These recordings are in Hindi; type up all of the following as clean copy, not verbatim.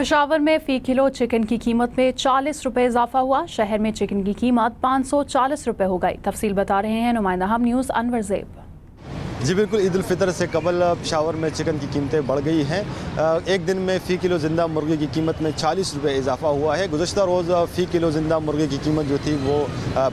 पेशावर में फ़ी किलो चिकन की कीमत में 40 रुपये इजाफा हुआ। शहर में चिकन की कीमत 540 रुपये हो गई। तफसील बता रहे हैं नुमाइंदा हम न्यूज़ अनवर ज़ेब। जी बिल्कुल, ईद उल फितर से कबल पेशावर में चिकन की कीमतें बढ़ गई हैं। एक दिन में फ़ी किलो ज़िंदा मुर्गे की कीमत में 40 रुपये इजाफा हुआ है। गुज़श्ता रोज़ फ़ी किलो ज़िंदा मुर्गे की कीमत जो थी वो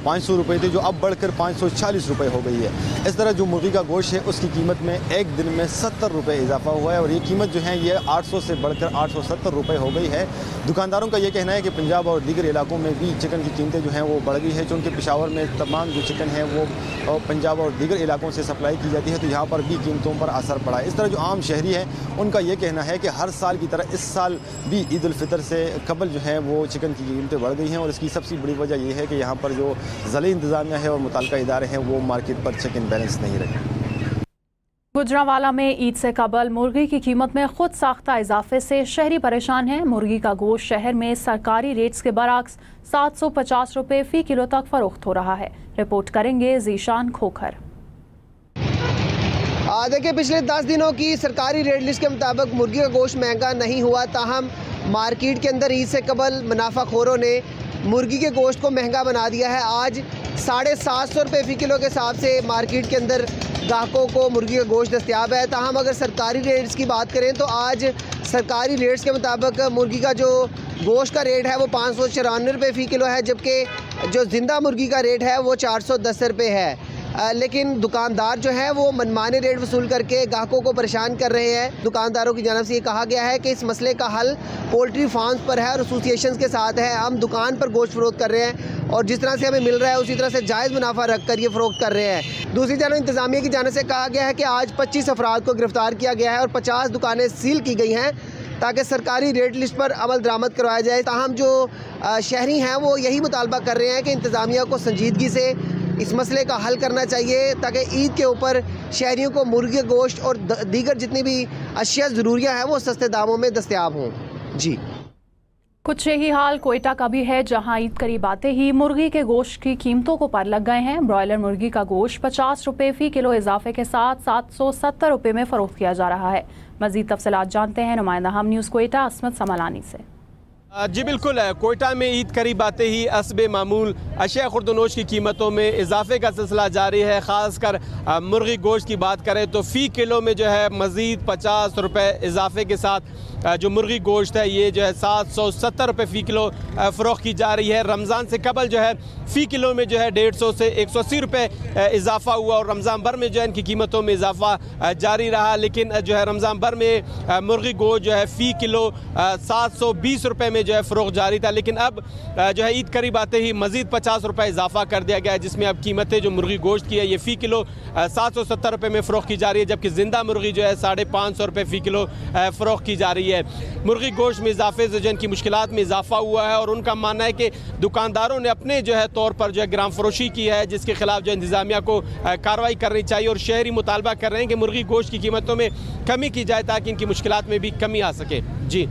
500 रुपये थी, जो अब बढ़कर 540 रुपये हो गई है। इस तरह जो मुर्गी का गोश्त है उसकी कीमत में एक दिन में 70 रुपये इजाफा हुआ है और ये कीमत जो है ये 800 से बढ़कर 870 रुपये हो गई है। दुकानदारों का ये कहना है कि पंजाब और दीगर इलाकों में भी चिकन की कीमतें जो हैं वो बढ़ गई है, चूँकि पेशावर में तमाम जो चिकन है वो पंजाब और दीगर इलाकों से सप्लाई की जाती है, तो यहाँ पर भी कीमतों पर असर पड़ा है। इस तरह जो आम शहरी हैं उनका ये कहना है कि हर साल की तरह इस साल भी ईद उल फितर से कबल जो है वो चिकन की कीमतें बढ़ गई हैं और इसकी सबसे बड़ी वजह यह है कि यहाँ पर जो ज़िला इंतज़ामिया है और मुतल्लिका इदारे हैं वो मार्केट पर चिकन बैलेंस नहीं रखे। गुजरांवाला में ईद से कबल मुर्गी की कीमत में खुद साख्ता इजाफे से शहरी परेशान हैं। मुर्गी का गोश्त शहर में सरकारी रेट्स के बरअक्स 750 रुपये फ़ी किलो तक फरोख्त हो रहा है। रिपोर्ट करेंगे जीशान खोखर। देखिए, पिछले 10 दिनों की सरकारी रेट लिस्ट के मुताबिक मुर्गी का गोश्त महंगा नहीं हुआ, ताहम मार्केट के अंदर ईद से कबल मुनाफाखोरों ने मुर्गी के गोश्त को महंगा बना दिया है। आज 750 रुपये फ़ी किलो के हिसाब से मार्केट के अंदर ग्राहकों को मुर्गी का गोश्त दस्तियाब है। ताहम अगर सरकारी रेट्स की बात करें तो आज सरकारी रेट्स के मुताबिक मुर्गी का जो गोश्त का रेट है वो 594 रुपये फ़ी किलो है, जबकि जो ज़िंदा मुर्गी का रेट है वो 410 रुपये है। लेकिन दुकानदार जो है वो मनमाने रेट वसूल करके ग्राहकों को परेशान कर रहे हैं। दुकानदारों की जानब से ये कहा गया है कि इस मसले का हल पोल्ट्री फार्म्स पर है और एसोसिएशन के साथ है। हम दुकान पर गोश्त फ़रोख्त कर रहे हैं और जिस तरह से हमें मिल रहा है उसी तरह से जायज़ मुनाफा रख कर ये फ़रोख्त कर रहे हैं। दूसरी जानब इंतज़ामिया की जानब से कहा गया है कि आज 25 अफराद को गिरफ़्तार किया गया है और 50 दुकानें सील की गई हैं ताकि सरकारी रेट लिस्ट पर अमल दरामद करवाया जाए। ताहम जो शहरी हैं वो यही मुतालबा कर रहे हैं कि इंतज़ामिया को संजीदगी से इस मसले का हल करना चाहिए ताकि ईद के ऊपर शहरियों को मुर्गी गोश्त और दीगर जितनी भी अशिया ज़रूरियाँ हैं वो सस्ते दामों में दस्तयाब हों। जी, कुछ यही हाल कोयटा का भी है, जहां ईद करीब आते ही मुर्गी के गोश्त की कीमतों को पर लग गए हैं। ब्रॉयलर मुर्गी का गोश्त 50 रुपये फ़ी किलो इजाफे के साथ 770 रुपये में फ़रोख्त किया जा रहा है। मज़ीद तफसीलात जानते हैं नुमाइंदा हम न्यूज़ कोयटा असमत समालानी से। जी बिल्कुल, कोयटा में ईद करीब आते ही असब मामूल अशिया खुर्दनोश की कीमतों में इजाफे का सिलसिला जारी है। ख़ासकर मुर्गी गोश्त की बात करें तो फ़ी किलो में जो है मज़ीद 50 रुपये इजाफे के साथ जो मुर्गी गोश्त है ये जो है 770 रुपये फ़ी किलो फ़रोख्त की जा रही है। रमज़ान से कबल जो है फ़ी किलो में जो है 150 से 180 रुपये इजाफा हुआ और रमज़ान भर में जो है इनकी कीमतों में इजाफा जारी रहा। लेकिन जो है रमज़ान भर में मुर्गी गोश्त जो है फ़ी किलो 720 रुपये में जो है फ़रोख्त जारी था, लेकिन अब जो है ईद करीब आते ही मज़ीद 50 रुपये इजाफा कर दिया गया है, जिसमें अब कीमतें जो मुर्गी गोश्त की है ये फ़ी किलो 770 रुपये में फ़रोख्त की जा रही है, जबकि ज़िंदा मुर्गी जो है 550 रुपये फ़ी किलो फ़रोख्त की जा रही है। मुर्गी गोश्त में इजाफे से जो इनकी मुश्किलात में इजाफा हुआ है और उनका मानना है कि दुकानदारों ने अपने जो है तौर पर जो है ग्राम फरोशी की है, जिसके खिलाफ जो इंतज़ामिया को कार्रवाई करनी चाहिए और शहरी मुतालबा कर रहे हैं कि मुर्गी गोश्त की कीमतों में कमी की जाए ताकि इनकी मुश्किलात में भी कमी आ सके। जी।